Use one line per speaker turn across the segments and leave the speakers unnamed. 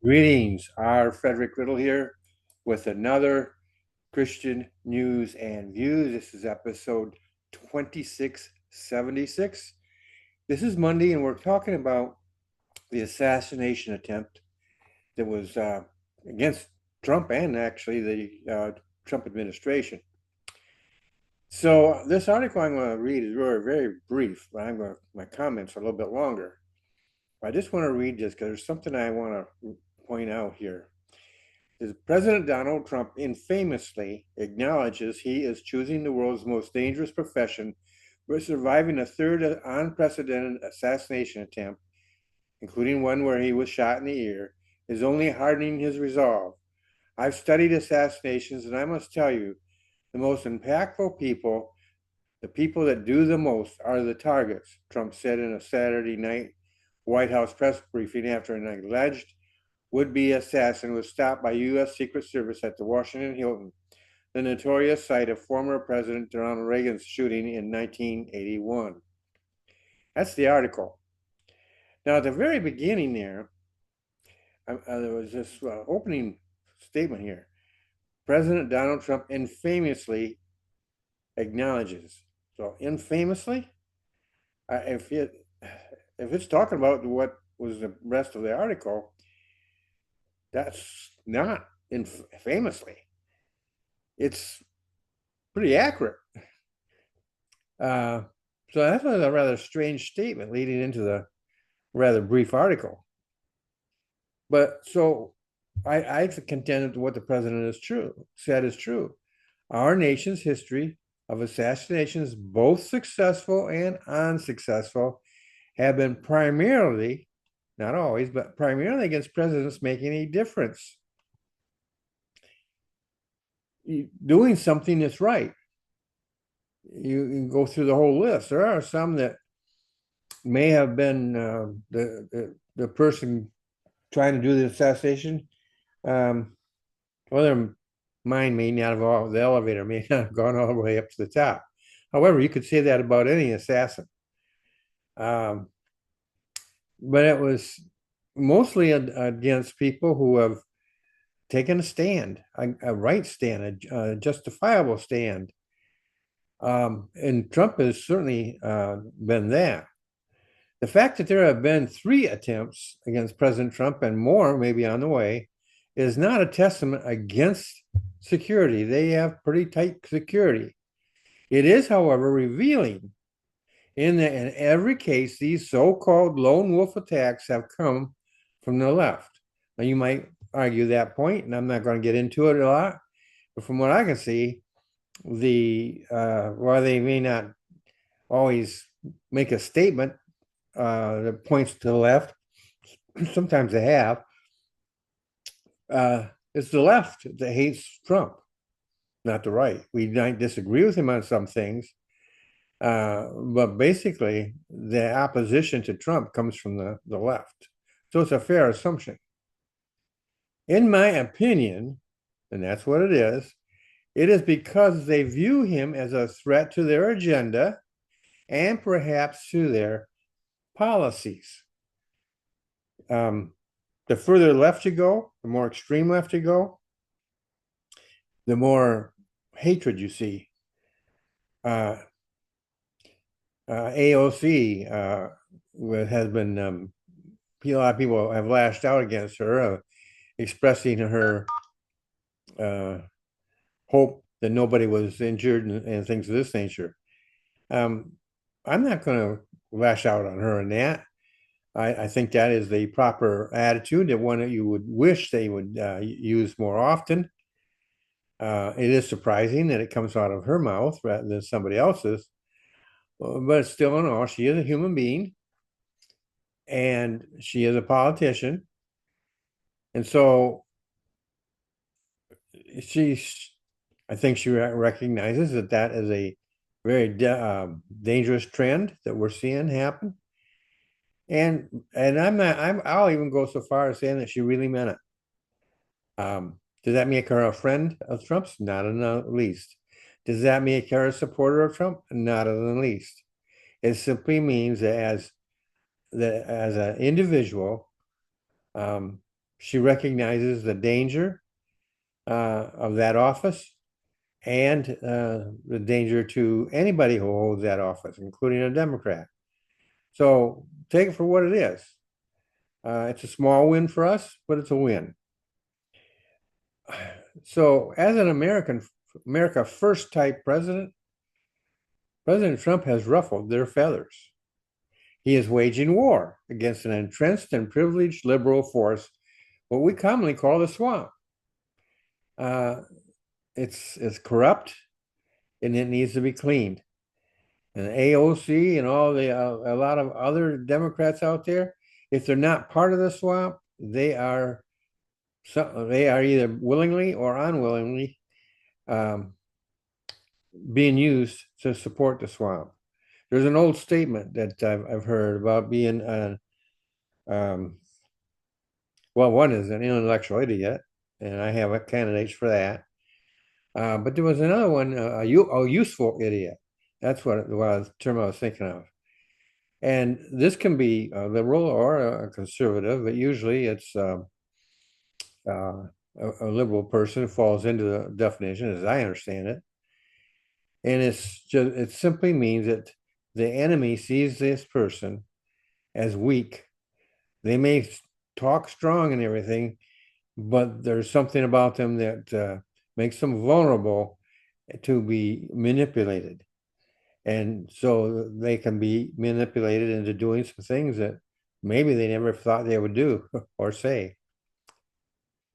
Greetings, our Frederick Riddle here with another Christian News and Views. This is episode 2676. This is Monday, and we're talking about the assassination attempt that was against Trump and actually the Trump administration. So, this article I'm going to read is very, very brief, but my comments are a little bit longer. I just want to read this because there's something I want to point out here. Is President Donald Trump infamously acknowledges he is choosing the world's most dangerous profession by surviving a third unprecedented assassination attempt, including one where he was shot in the ear, is only hardening his resolve. I've studied assassinations, and I must tell you, the most impactful people, the people that do the most, are the targets, Trump said in a Saturday night White House press briefing after an alleged would-be assassin was stopped by U.S. Secret Service at the Washington Hilton, the notorious site of former President Ronald Reagan's shooting in 1981. That's the article. Now, at the very beginning there was this opening statement here. President Donald Trump infamously acknowledges. So, infamously, if it's talking about what was the rest of the article, that's not famously. It's pretty accurate. Uh, so that's a rather strange statement leading into the rather brief article. But so I contend that what the president said is true. Our nation's history of assassinations, both successful and unsuccessful, have been primarily, not always, but primarily against presidents making a difference, doing something that's right. You can go through the whole list. There are some that may have been the person trying to do the assassination. Well, their mind may not have the elevator may not have gone all the way up to the top. However, you could say that about any assassin. Um, but it was mostly against people who have taken a stand, a right stand, a justifiable stand. And Trump has certainly been that. The fact that there have been 3 attempts against President Trump and more maybe on the way is not a testament against security. They have pretty tight security. It is, however, revealing in that in every case, these so-called lone wolf attacks have come from the left. Now, you might argue that point, and I'm not going to get into it a lot, but from what I can see, while they may not always make a statement that points to the left, sometimes they have. It's the left that hates Trump, not the right. We might disagree with him on some things, but basically, the opposition to Trump comes from the left. So it's a fair assumption. In my opinion, and that's what it is because they view him as a threat to their agenda and perhaps to their policies. The further left you go, the more extreme left you go, the more hatred you see. AOC has been, a lot of people have lashed out against her, expressing her hope that nobody was injured and things of this nature. I'm not going to lash out on her in that. I think that is the proper attitude, the one that you would wish they would use more often. It is surprising that it comes out of her mouth rather than somebody else's, but still in all, she is a human being and she is a politician. And so I think she recognizes that that is a very dangerous trend that we're seeing happen. And I'll even go so far as saying that she really meant it. Does that make her a friend of Trump's? Not in the least. Does that make her a supporter of Trump? Not in the least. It simply means that as an individual, um, She recognizes the danger of that office and the danger to anybody who holds that office, including a Democrat. So take it for what it is. It's a small win for us, but it's a win. So, as an America First type president, President Trump has ruffled their feathers. He is waging war against an entrenched and privileged liberal force, what we commonly call the swamp. Uh, it's corrupt and it needs to be cleaned. And AOC and all the a lot of other Democrats out there, if they're not part of the swamp, they are either willingly or unwillingly um, being used to support the swamp. There's an old statement that I've heard about being um, well, one is an intellectual idiot, and I have candidates for that. But there was another one, a useful idiot. That's what it was, the term I was thinking of. And this can be a liberal or a conservative, but usually it's a liberal person who falls into the definition, as I understand it. And it simply means that the enemy sees this person as weak. They may talk strong and everything, but there's something about them that makes them vulnerable to be manipulated. And so they can be manipulated into doing some things that maybe they never thought they would do or say.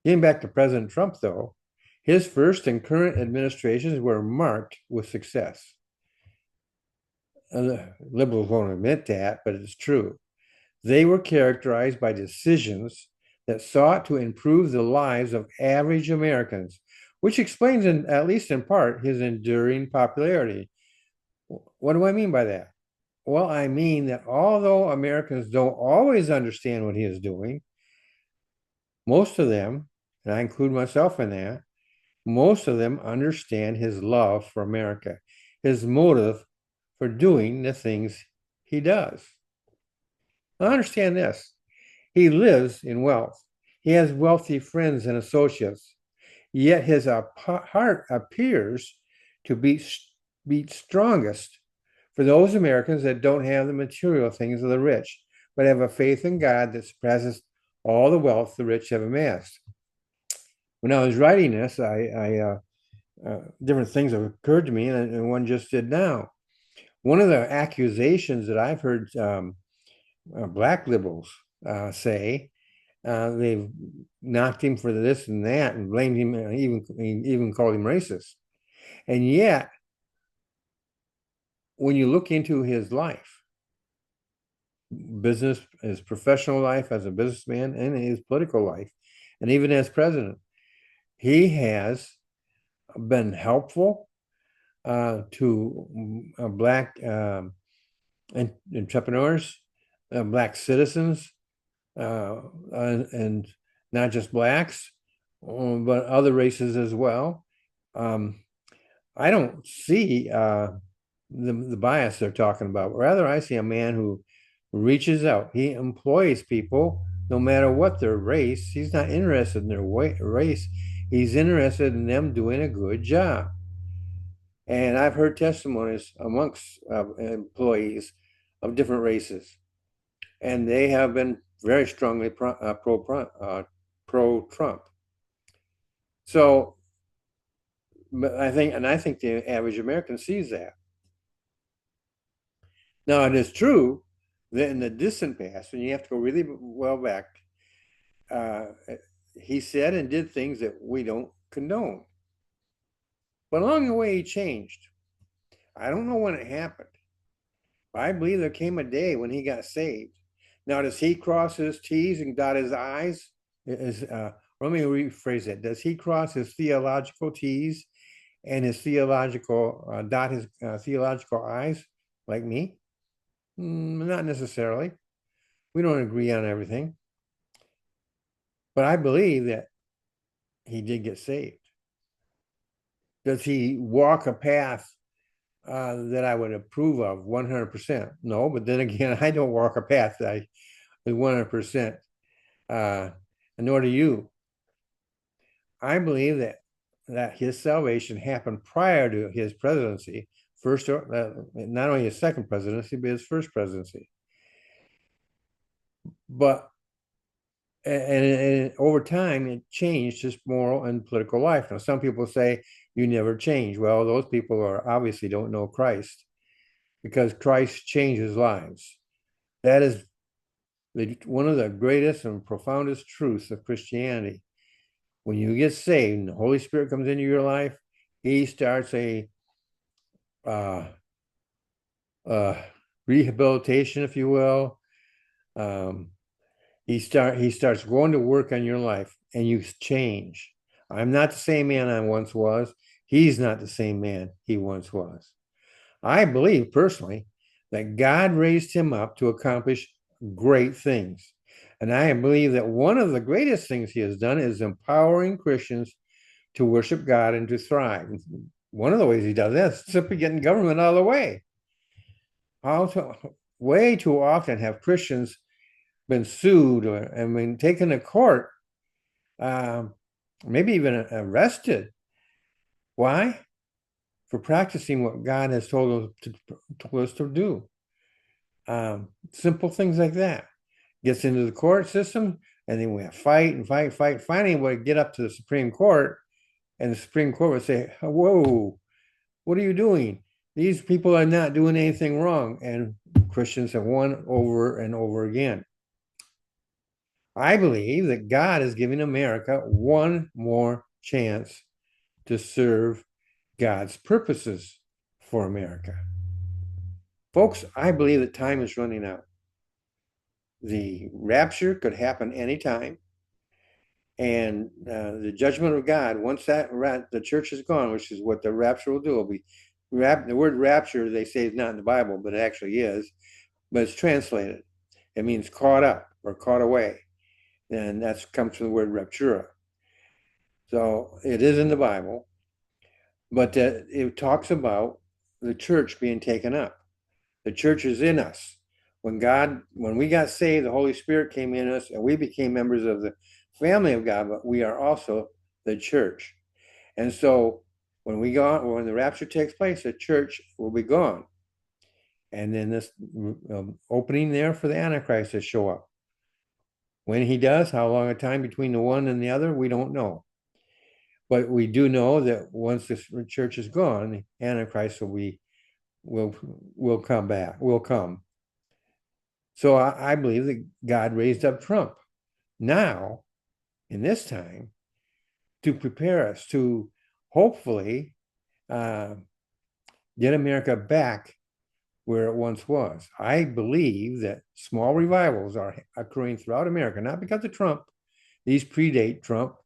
Getting back to President Trump, though, his first and current administrations were marked with success. Liberals won't admit that, but it's true. They were characterized by decisions that sought to improve the lives of average Americans, which explains, at least in part, his enduring popularity. What do I mean by that? Well, I mean that although Americans don't always understand what he is doing, most of them, and I include myself in that, most of them understand his love for America, his motive for doing the things he does. Now, understand this. He lives in wealth. He has wealthy friends and associates, yet his heart appears to beat strongest for those Americans that don't have the material things of the rich, but have a faith in God that surpasses all the wealth the rich have amassed. When I was writing this, different things have occurred to me, and one just did now. One of the accusations that I've heard black liberals say, they've knocked him for this and that and blamed him, even called him racist. And yet, when you look into his life, business, his professional life as a businessman, and his political life, and even as president, he has been helpful to black entrepreneurs, black citizens, and not just blacks, but other races as well. I don't see the bias they're talking about. Rather, I see a man who reaches out. He employs people no matter what their race. He's not interested in their race. He's interested in them doing a good job. And I've heard testimonies amongst employees of different races, and they have been very strongly pro Trump. So, but I think the average American sees that. Now, it is true that in the distant past, and you have to go really well back, uh, he said and did things that we don't condone. But along the way, he changed. I don't know when it happened. I believe there came a day when he got saved. Now, does he cross his T's and dot his I's? Let me rephrase that. Does he cross his theological T's and his theological dot his theological I's like me? Not necessarily. We don't agree on everything. But I believe that he did get saved. Does he walk a path that I would approve of 100%? No, but then again, I don't walk a path that I is 100%. And nor do you. I believe that his salvation happened prior to his presidency, not only his second presidency, but his first presidency. But and over time, it changed his moral and political life. Now, some people say you never change. Well, those people are obviously don't know Christ, because Christ changes lives. That is one of the greatest and profoundest truths of Christianity. When you get saved and the Holy Spirit comes into your life, he starts a uh, uh, rehabilitation, if you will. Um, he starts going to work on your life, and you change. I'm not the same man I once was. He's not the same man he once was. I believe personally that God raised him up to accomplish great things. And I believe that one of the greatest things he has done is empowering Christians to worship God and to thrive. One of the ways he does that is simply getting government out of the way. Also, way too often have Christians been sued and been taken to court, maybe even arrested. Why? For practicing what God has told us to do. Simple things like that. Gets into the court system, and then we fight and fight, fight. Finally, we get up to the Supreme Court, and the Supreme Court would say, "Whoa, what are you doing? These people are not doing anything wrong." And Christians have won over and over again. I believe that God is giving America one more chance to serve God's purposes for America. Folks, I believe that time is running out. The rapture could happen anytime. And the judgment of God, once the church is gone, which is what the rapture will do, will be the word rapture, they say, is not in the Bible, but it actually is. But it's translated. It means caught up or caught away. And that comes from the word raptura. So it is in the Bible, but it talks about the church being taken up. The church is in us. When we got saved, the Holy Spirit came in us, and we became members of the family of God, but we are also the church. And so when the rapture takes place, the church will be gone. And then this opening there for the Antichrist to show up. When he does, how long a time between the one and the other, we don't know. But we do know that once the church is gone, the Antichrist will come back, will come. So I believe that God raised up Trump now, in this time, to prepare us to hopefully get America back where it once was. I believe that small revivals are occurring throughout America, not because of Trump. These predate Trump,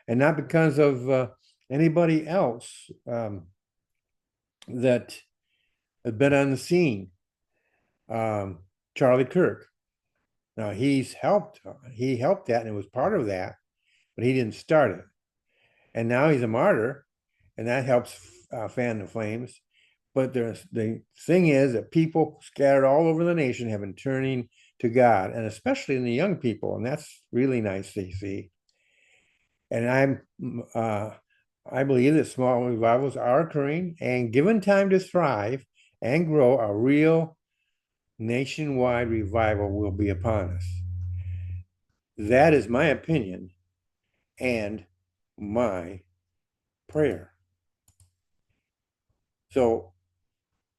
and not because of anybody else that had been on the scene. Charlie Kirk. Now he helped that, and it was part of that, but he didn't start it. And now he's a martyr, and that helps fan the flames. But the thing is that people scattered all over the nation have been turning to God, and especially in the young people, and that's really nice to see. And I believe that small revivals are occurring, and given time to thrive and grow, a real nationwide revival will be upon us. That is my opinion and my prayer. So,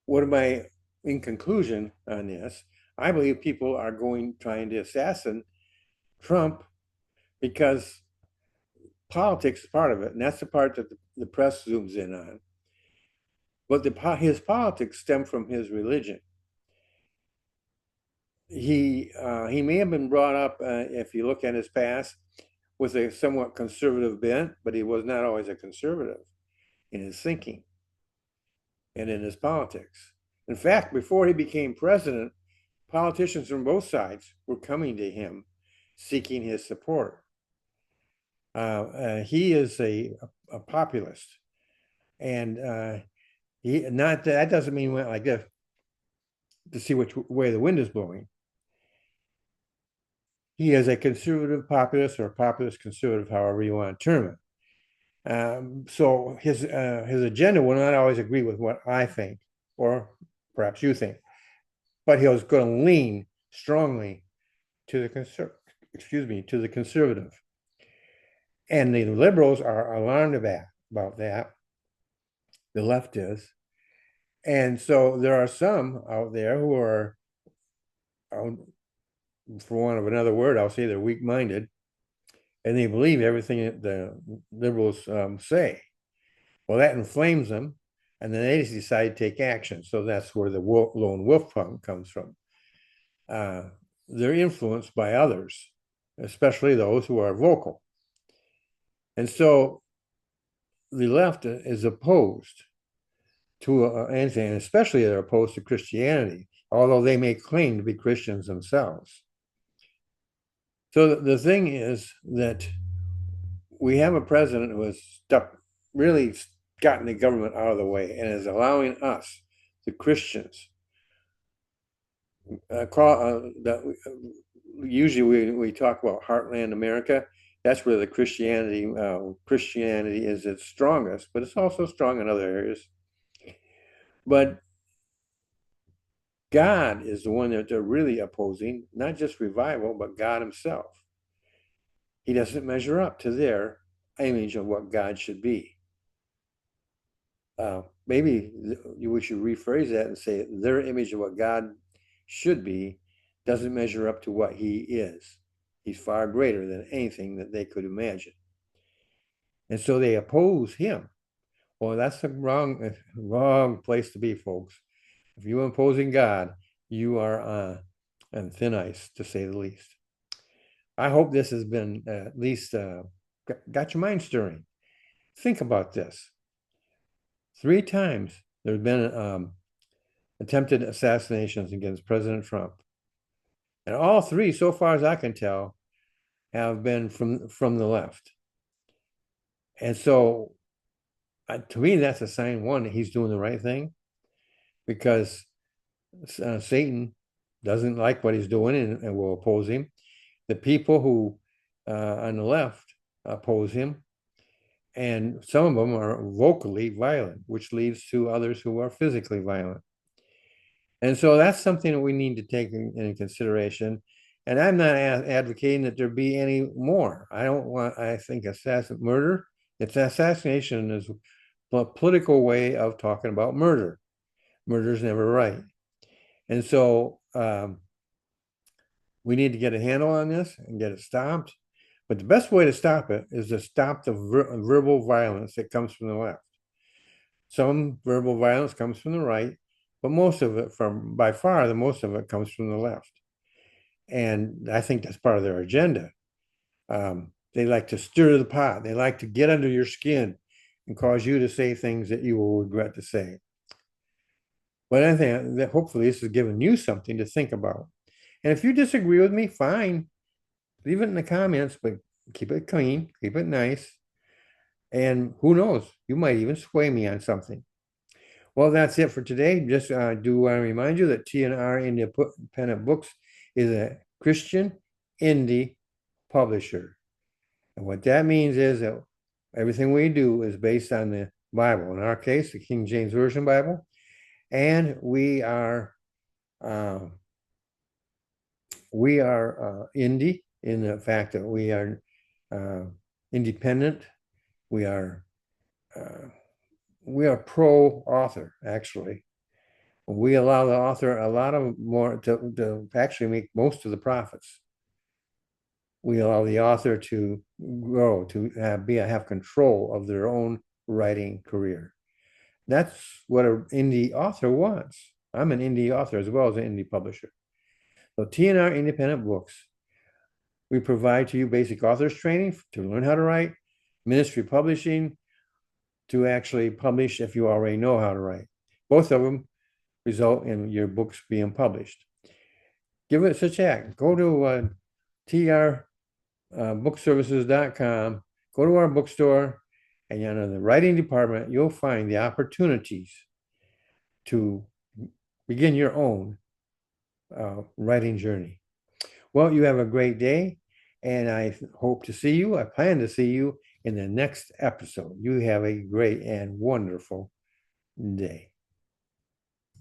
what am I, in conclusion on this? I believe people are trying to assassinate Trump because politics is part of it, and that's the part that the press zooms in on. But his politics stem from his religion. He may have been brought up, if you look at his past, with a somewhat conservative bent, but he was not always a conservative in his thinking and in his politics. In fact, before he became president, politicians from both sides were coming to him seeking his support. He is a populist, and that doesn't mean he went like this to see which way the wind is blowing. he is a conservative populist or populist conservative, however you want to term it. So his agenda will not always agree with what I think, or perhaps you think, but he was going to lean strongly to the to the conservative. And the liberals are alarmed about that. The left is. And so there are some out there who are, for want of another word, I'll say they're weak-minded, and they believe everything that the liberals say. Well, that inflames them, and then they just decide to take action. So that's where the lone wolf comes from. They're influenced by others, especially those who are vocal. And so the left is opposed to anything, and especially they're opposed to Christianity, although they may claim to be Christians themselves. So the thing is that we have a president who has really gotten the government out of the way and is allowing us, the Christians, usually we talk about heartland America. That's where the Christianity is its strongest, but it's also strong in other areas. But God is the one that they're really opposing, not just revival, but God himself. He doesn't measure up to their image of what God should be. Maybe we should rephrase that and say their image of what God should be doesn't measure up to what he is. He's far greater than anything that they could imagine. And so they oppose him. Well, that's a wrong place to be, folks. If you're opposing God, you are on thin ice, to say the least. I hope this has been at least got your mind stirring. Think about this. 3 times there's been attempted assassinations against President Trump. And all 3, so far as I can tell, have been from the left. And so to me, that's a sign, one, that he's doing the right thing, because Satan doesn't like what he's doing and will oppose him. The people who on the left oppose him, and some of them are vocally violent, which leads to others who are physically violent. And so that's something that we need to take into consideration. And I'm not advocating that there be any more. I think murder, it's assassination is a political way of talking about murder. Murder is never right. And so we need to get a handle on this and get it stopped. But the best way to stop it is to stop the verbal violence that comes from the left. Some verbal violence comes from the right, but most of it by far, the most of it comes from the left. And I think that's part of their agenda. They like to stir the pot. They like to get under your skin and cause you to say things that you will regret to say. But I think that hopefully this has given you something to think about. And if you disagree with me, fine. Leave it in the comments, but keep it clean, keep it nice. And who knows, you might even sway me on something. Well, that's it for today. Just do want to remind you that T&R Independent Books is a Christian indie publisher. And what that means is that everything we do is based on the Bible. In our case, the King James Version Bible. And we are indie in the fact that we are independent. We are pro-author, actually. We allow the author a lot of more to actually make most of the profits. We allow the author to grow, to have control of their own writing career. That's what an indie author wants. I'm an indie author as well as an indie publisher. So T&R Independent Books, we provide to you basic authors training to learn how to write, ministry publishing to actually publish if you already know how to write. Both of them result in your books being published. Give us a check. Go to trbookservices.com, go to our bookstore, and in the writing department, you'll find the opportunities to begin your own writing journey. Well, you have a great day, and I hope to see you. I plan to see you in the next episode. You have a great and wonderful day.